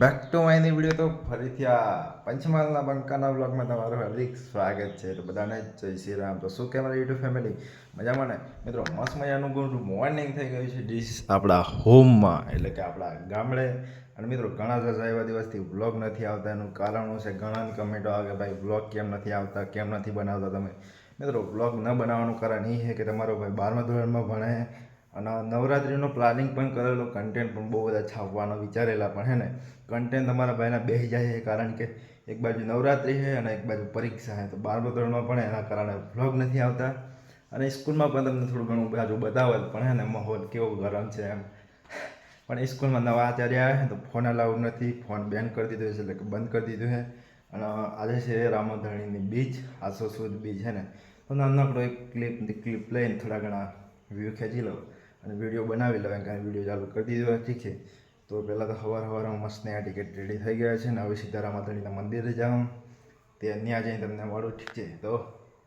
Back to માયની video તો ફરીથી આ પંચમહાલના બંકાના બ્લોગમાં તમારું હાર્દિક સ્વાગત છે. તો બધાને જય શ્રી રામ. તો શું કે મારી યુટ્યુબ ફેમિલી મજામાં ને મિત્રો? મસ્ત મજાનું ગુડ મોર્નિંગ થઈ ગયું છે ડીશ આપણા હોમમાં, એટલે કે આપણા ગામડે. અને મિત્રો ઘણા બધા એવા દિવસથી બ્લોગ નથી આવતા. એનું કારણ છે ઘણાની કમેન્ટો આવે કે ભાઈ બ્લોગ કેમ નથી આવતા, કેમ નથી બનાવતા તમે. મિત્રો બ્લોગ ન બનાવવાનું કારણ એ છે કે તમારો ભાઈ 12મા ધોરણમાં ભણે અને નવરાત્રિનું પ્લાનિંગ પણ કરેલું, કન્ટેન્ટ પણ બહુ બધા છાપવાનો વિચારેલા, પણ હે ને કન્ટેન્ટ તમારા ભાઈના બેસી જાય છે કારણ કે એક બાજુ નવરાત્રિ છે અને એક બાજુ પરીક્ષા છે. તો 12મા ધોરણમાં પણ એના કારણે વ્લોગ નથી આવતા. અને સ્કૂલમાં પણ તમને થોડું ઘણું બાજુ બતાવત, પણ હે ને માહોલ કેવો ગરમ છે એમ. પણ સ્કૂલમાં નવા આચાર્ય આવ્યા છે તો ફોન અલાઉડ નથી, ફોન બેન કરી દીધો છે, એટલે કે બંધ કરી દીધું છે. અને આજે છે રામધણીની બીજ, આસો સુદ બીજ છે ને. તો નાનકડો એક ક્લિપ લઈને થોડા ઘણા વ્યૂ ખેંચી લો અને વિડીયો બનાવી લો. એમ કાંઈ વિડીયો ચાલુ કરી દીધો, ઠીક છે. તો પહેલાં તો સવારમાં મસ્ત આ ટિકિટ રેડી થઈ ગયા છે ને હવે સીધા રામાધણીના મંદિરે જાઉં, તે ત્યાં જઈને તમને મળું, ઠીક છે. તો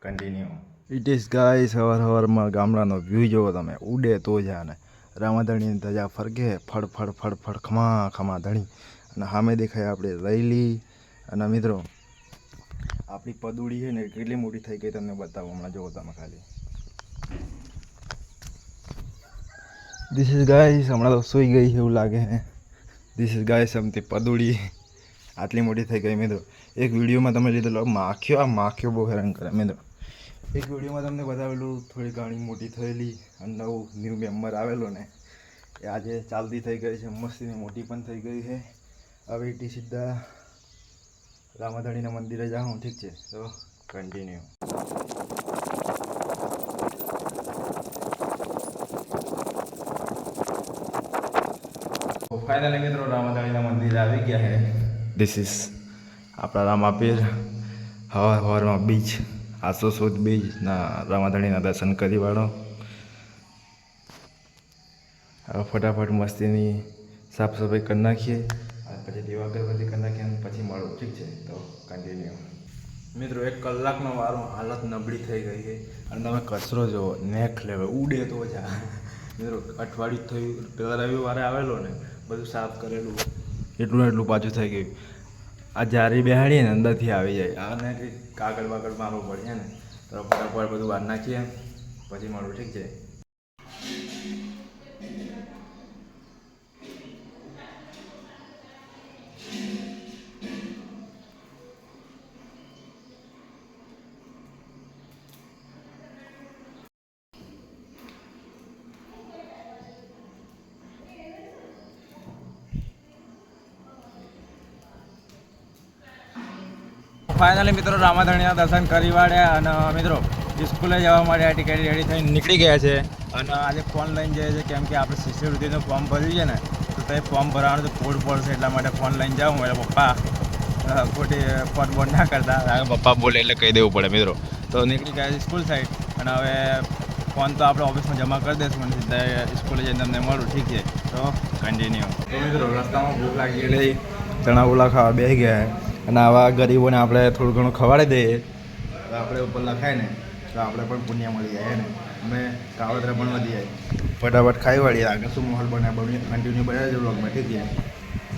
કન્ટિન્યુ ઇટ ઇઝ ગાય. સવારમાં ગામડાનો વ્યૂ જોવો તમે, ઉડે તો જાને રામાધણીની ધજા ફરકે ફળ ફળ ફળ ફળ ખમા ખમા ધણી. અને સામે દેખાય આપણે રૈલી. અને મિત્રો આપણી પદુડી છે ને કેટલી મોટી થઈ ગઈ તમને બતાવો હમણાં, જોવો તમે ખાલી. ધીસ ઇઝ ગાઈસ, હમણાં તો સૂઈ ગઈ એવું લાગે છે. ધીસ ઇઝ ગાઈસ અમથી પદુડી આટલી મોટી થઈ ગઈ મિત્રો. એક વિડીયોમાં તમે લીધેલો માખ્યો, આ માખ્યો બહુ હેરાન કરે મિત્રો. એક વિડીયોમાં તમને બતાવેલું થોડી ઘણી મોટી થયેલી અને નવું ન્યૂ મેમ્બર આવેલો ને એ આજે ચાલતી થઈ ગઈ છે, મસ્તીની મોટી પણ થઈ ગઈ છે. હવે એટી સીધા રામાધણીના મંદિરે જાઉં, ઠીક છે. તો કન્ટિન્યુ. ફાઇનલી મિત્રો રામાધણીના મંદિરે આવી ગયા છે. ધીસ ઇઝ આપણા રામાપીર. હવારમાં બીચ, આસો સુદ બીજના રામાધણીના દર્શન કરી વાળો. હવે ફટાફટ મસ્તીની સાફ સફાઈ કરી નાખીએ અને પછી દીવા અગરબત્તી કરી નાખીએ અને પછી મળું, ઠીક છે. તો કન્ટિન્યુ. મિત્રો 1 કલાકનો વારો, હાલત નબળી થઈ ગઈ છે. અને તમે કચરો જુઓ, નેક્સ્ટ લેવલ, ઉડે તો જા મિત્રો. અઠવાડિયું થયું, પેલા રવિવારે આવેલો ને બધું સાફ કરેલું, એટલું પાછું થઈ ગયું. આ જારી બેહાડીએ ને અંદરથી આવી જાય, આને કંઈક કાગળ બાગળ મારવું પડે ને. તો ફટાફટ બધું વાર નાખીએ પછી મળું, ઠીક છે. ફાઇનલી મિત્રો રામાધણીના દર્શન કરી વાળ્યા અને મિત્રો સ્કૂલે જવા માટે આ ટિકિટ રેડી થઈને નીકળી ગયા છે. અને આજે ફોન લઈને જઈએ છીએ કેમ કે આપણે શિષ્યવૃત્તિનું ફોર્મ ભર્યું છે ને, તો તે ફોર્મ ભરવાનું તો કોડ પડશે, એટલા માટે ફોન લઈને જાઉં. એટલે પપ્પા ખોટી ફોન બોન ના કરતા, પપ્પા બોલે એટલે કહી દેવું પડે મિત્રો. તો નીકળી ગયા છે સ્કૂલ સાઈડ અને હવે ફોન તો આપણે ઓફિસમાં જમા કરી દઈશું અને સીધા સ્કૂલે જઈને તમને મળું, ઠીક છે. તો કન્ટિન્યુ. તો મિત્રો રસ્તામાં ભૂખ લાગી એટલે ચણા ઓલા ખાવા બેસી ગયા અને આવા ગરીબોને આપણે થોડું ઘણું ખવાડી દઈએ તો આપણે ઉપર લખાય ને તો આપણે પણ પુણ્ય મળી જાય ને. અમે કાવતરા પણ વધી જાય. ફટાફટ ખાઈ વાળીએ, આગળ શું માહોલ બને કન્ટિન્યુ બનાવી દે બ્લોગમાં, ઠીક છે.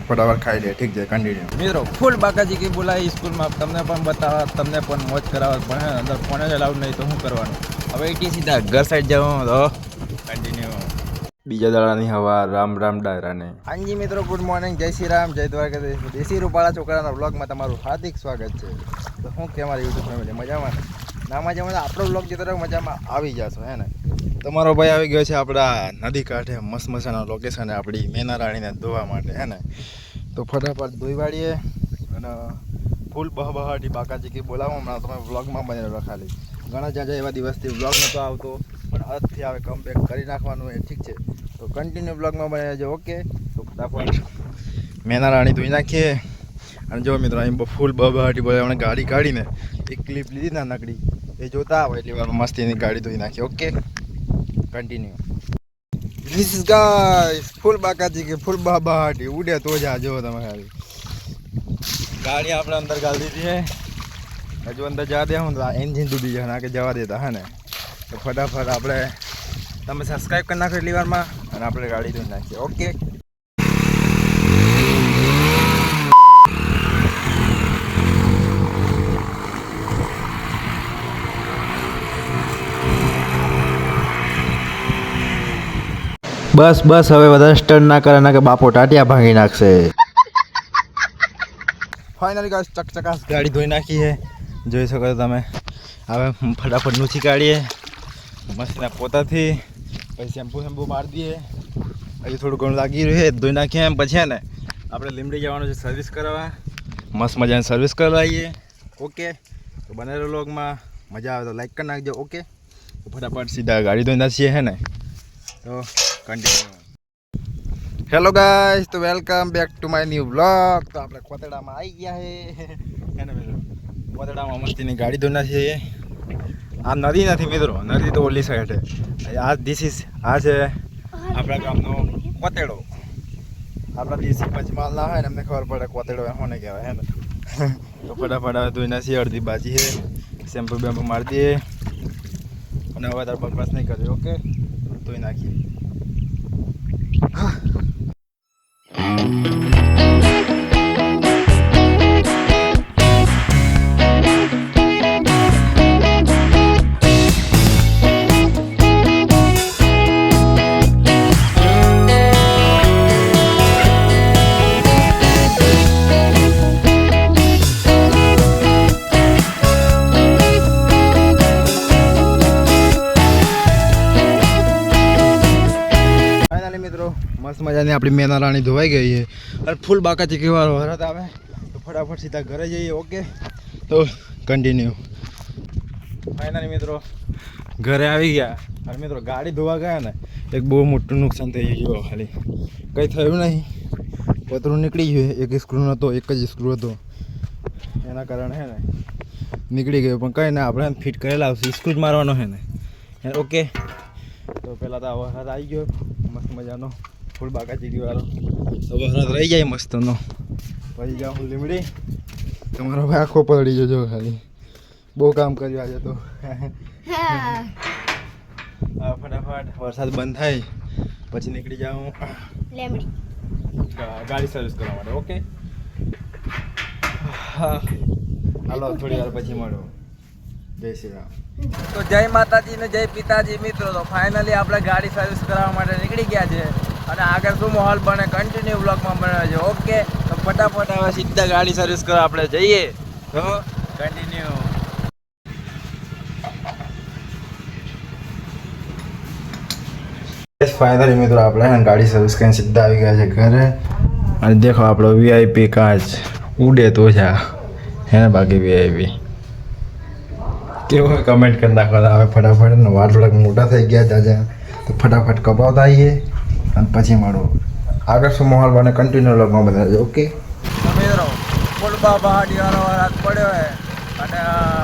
ફટાફટ ખાઈ લે, ઠીક છે. કન્ટિન્યુ. મિત્રો ફૂલ બાકાજી કી બોલાવી સ્કૂલમાં, તમને પણ બતાવવા, તમને પણ મોજ કરાવવા, પણ હે અંદર ફોન જ અલાઉડ નહીં તો શું કરવાનું. હવે એટી સીધા ઘર સાઈડ જાઉં, તો કન્ટિન્યુ. બીજા દાડાની હવા, રામ રામ ડાયરાને. હાજી મિત્રો, ગુડ મોર્નિંગ, જય શ્રી રામ, જય દ્વારકાધીશ. દેશી રૂપાળા છોકરાના બ્લોગમાં તમારું હાર્દિક સ્વાગત છે. તો શું કે મારી યુટ્યુબ ફેમિલી મજામાં ના મજામાં? આપણો બ્લોગ જે મજામાં આવી જશો હે ને. તમારો ભાઈ આવી ગયો છે આપણા નદી કાંઠે મસ્ત મજાના લોકેશન આપણી મેનારાણીને ધોવા માટે હે ને. તો ફટાફટ ધોઈ વાળીએ અને ફૂલ બહબહાટી બાકાજી કી બોલાવો. હમણાં તમે વ્લોગમાં બનેલો ખાલી ઘણા જ્યાં એવા દિવસથી વ્લોગ નહોતો આવતો, પણ આજથી આવે કમબેક કરી નાખવાનું એ, ઠીક છે. તો કન્ટિન્યુ બ્લોગમાં બને છે, ઓકે. તો ફટાફટ મેનારાણી ધોઈ નાખીએ. અને જો મિત્રો અહીં ફૂલ બહબહાટી બોલે, આપણે ગાડી કાઢીને એક ક્લિપ લીધી નાનકડી, એ જોતા આવે એટલી વાર મસ્તીની ગાડી ધોઈ નાખીએ, okay. Continue. This is guys ફૂલ બાકાજી કે ફૂલ બહબહાટી, ઉડે તો જ આ જો તમે ખાલી. ગાડી આપણે અંદર ગાળી દીધી છે, હજુ અંદર જવા દે હું તો એન્જિન ડૂબી જાય, ના કે જવા દેતા હે ને. તો ફટાફટ આપણે તમે સબસ્ક્રાઈબ કરી નાખો એટલી વારમાં અને આપણે ગાડી ધોઈ નાખીએ, ઓકે. બસ બસ હવે વધારે સ્ટન્ટ ના કરે ના કે બાપો ટાટિયા ભાંગી નાખશે. ફાઇનલી ગાઈસ ચકચકાસ ગાડી ધોઈ નાખી છે, જોઈ શકો છો તમે. હવે ફટાફટ નૂછી કાઢીએ મસ્તના પોતાથી, પછી શેમ્પુ મારી દઈએ. હજી થોડું ઘણું લાગી રહ્યું છે, ધોઈ નાખીએ. એમ પછી ને આપણે લીમડી જવાનું છે સર્વિસ કરાવવા, મસ્ત મજાની સર્વિસ કરવા આવીએ. ઓકે, તો બનેલો વ્લોગમાં મજા આવે તો લાઈક કરી નાખજો. ઓકે, તો ફટાફટ સીધા ગાડી ધોઈ નાખીએ હે ને, તો કન્ટિન્યુ. હેલો ગાઈસ, તો welcome back to my new vlog. તો આપણે કોતડામાં આવી ગયા હે ને મિત્રો. કોતડામાં મસ્તીની ગાડી ધોઈ નાખીએ. આ નદી નથી મિત્રો, નદી તો ઓલી સાઈડ છે. આ છે આપણા ગામનો કોતેડો. આપણા દેશી પંચમાલ ના હોય ને અમને ખબર પડે કોતેડો કોને કહેવાય હે ને. તો ફટાફટ ધોઈ નાખીએ. અડધી બાજી છે, શેમ્પુ બેમ્પુ મારી દઈએ અને હવે તાર બકવાસ નહીં કર્યો. ઓકે, ધોઈ નાખીએ. મસ્ત મજાની આપણી મેના રાણી ધોવાઈ ગઈ છે અને ફૂલ બાકા ચીકીવાળો વરસાદ આવે તો ફટાફટ સીધા ઘરે જઈએ. ઓકે, તો કન્ટિન્યુ. ફાઇનલી મિત્રો ઘરે આવી ગયા અને મિત્રો ગાડી ધોવા ગયા ને એક બહુ મોટું નુકસાન થઈ ગયું. ખાલી કંઈ થયું નહીં, પતરું નીકળી ગયું. એક સ્ક્રૂ નહોતો, એક જ સ્ક્રૂ હતો, એના કારણે હે ને નીકળી ગયું. પણ કંઈ ના, આપણે ફિટ કરેલા આવશે, સ્ક્રૂ જ મારવાનો છે ને. ઓકે, તો પહેલાં તો આ વરસાદ આવી ગયો મસ્ત મજાનો, ફૂલ બાકા ચીકી વાળો. તો વરસાદ રહી જાય મસ્તનો. પછી જાઉં હું લીમડી. તમારો ભાઈ આખો પલળી જજો. ખાલી બહુ કામ કર્યું આજે તો. હા, ફટાફટ વરસાદ બંધ થાય પછી નીકળી જાઉં લીમડી ગાડી સર્વિસ કરવા માટે. ઓકે, હા હાલો થોડી વાર પછી મળો. જય શ્રી રામ. તો જય માતાજી ને જય પિતાજી મિત્રો. તો ફાઇનલી આપણે ગાડી સર્વિસ કરાવવા માટે નીકળી ગયા છે અને આગળ શું માહોલ બને કન્ટિન્યુ બ્લોગમાં બને છે. ઓકે, તો ફટાફટ હવે સીધા ગાડી સર્વિસ કરવા આપણે જઈએ. તો કન્ટિન્યુ. ફાઇનલી મિત્રો આપણે ગાડી સર્વિસ કરીને સીધા આવી ગયા છે ઘરે. અને દેખો આપણો વીઆઈપી કાચ ઉડે તો છે હે ને. બાકી વીઆઈપી કેવો હોય કમેન્ટ કરી નાખવા. હવે ફટાફટ ને વાળ થોડાક મોટા થઈ ગયા જાજા, તો ફટાફટ કપાવતા આવીએ અને પછી મળો. આગળ શું માહોલ બને કન્ટિન્યુ લોગમાં બતાવજો. ઓકે, મિત્રો ફૂલ પહાડીવાળો વરસાદ પડ્યો હોય અને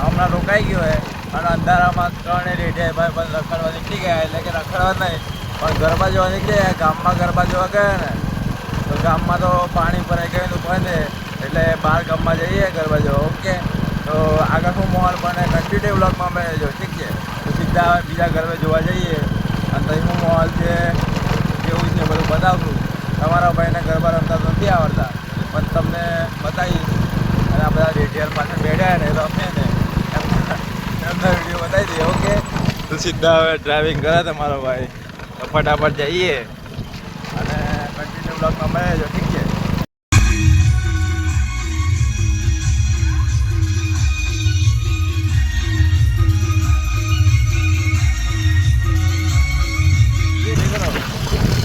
હમણાં રોકાઈ ગયો હોય અને અંધારામાં ત્રણે રેઢે ભાઈ બંધ રખડવા નીકળી ગયા. એટલે કે રખડવા નહીં પણ ગરબા જોવા નીકળી ગયા. ગામમાં ગરબા જોવા ગયા ને તો ગામમાં તો પાણી ભરાઈ ગયું બંધ, એટલે બહાર ગામમાં જઈએ ગરબા જોવા. ઓકે, તો આગળ શું માહોલ બને કન્ટિન્યુ બ્લોગમાં અમે જો. ઠીક છે, તો સીધા બીજા ગરબે જોવા જઈએ અને તો શું માહોલ છે કેવું છે બધું બતાવશું. તમારા ભાઈને ગરબા રમતા તો નથી આવડતા પણ તમને બતાવીશ. અને આ બધા રેડિયલ પાછળ બેઠ્યા ને રમે ને એમના વિડીયો બતાવી દઈએ. ઓકે, તો સીધા હવે ડ્રાઇવિંગ કરે તમારો ભાઈ. તો ફટાફટ જઈએ અને કન્ટિન્યુ બ્લોગમાં મળે જો. ઠીક છે.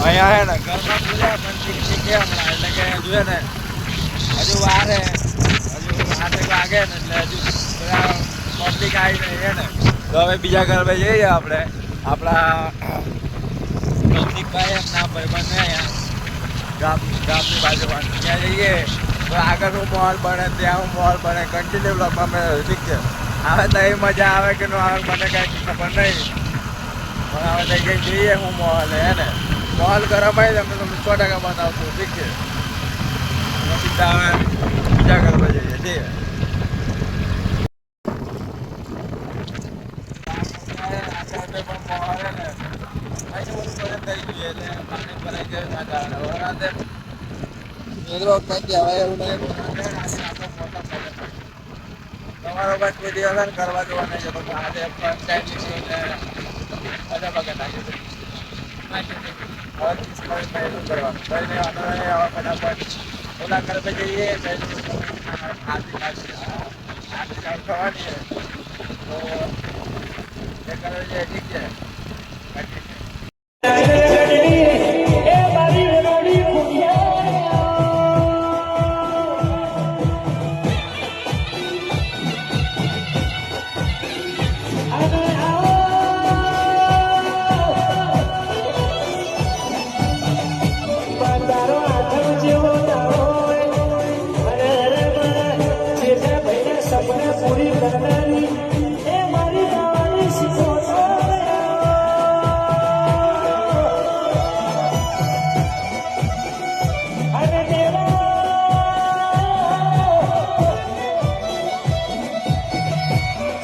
અહીંયા હે ને ઘરમાં પૂજા પણ ઠીક છે હમણાં. એટલે કે જોઈએ ને હજુ વાર હે, હજુ 8 વાગે ને એટલે હજુ બધા પબ્લિક આવી રહી છે ને. તો હવે બીજા ઘરમાં જઈએ આપણે. આપણા રૌનિકભાઈ એમના ભાઈબંધ અહીંયા ગામની બાજુમાં ત્યાં જઈએ તો આગળ શું માહોલ બને ત્યાં શું માહોલ બને કન્ટિન્યુ બ્લોગમાં મેં. ઠીક છે, હવે તો એ મજા આવે કે ન આવે મને કાંઈ ખબર નહીં પણ હવે તો કંઈ જઈએ શું માહોલ હે ને. માહોલ ગરમ હોય તમને 100% બતાવશું. ઠીક છે, સીધા હવે બીજા ઘરમાં જઈએ છીએ. તમારો બસ કોઈ દિવસ કરવા જવા નહીં જતો આજે મજા વગર નાખી. ઓલા કરતા જઈએ થવાની તો એ કરે છે ઠીક છે. પૂરી કરનારી એ મારી ગાવાની શીખો અને દેવા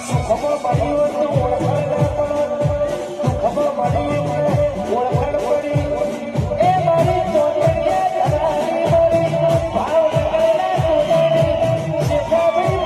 સુખમાં પડી હોય તો ઓળખાણ ના પડો, દુઃખમાં પડી હોય ઓળખાણ પડી એ મારી ચોટડિયા ધરાની મારી ભાવ લગાડેલા ચોટડી શેખાભાઈ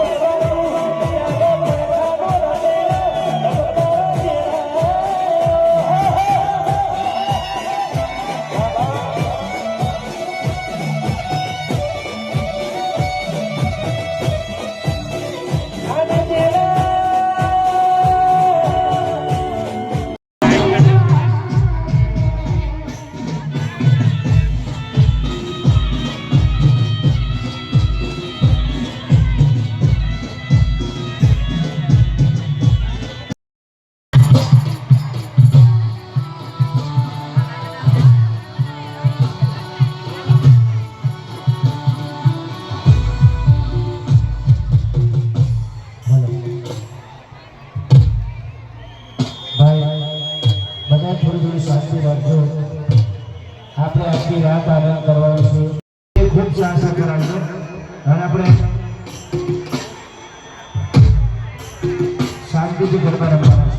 બધા થોડી શાંતિ રાખજો. આપણે આખી રાત આનંદ કરવાનો છે એ ખૂબ સાહસ કરાવજો અને આપણે શાંતિથી ગરબા રમવાના છે.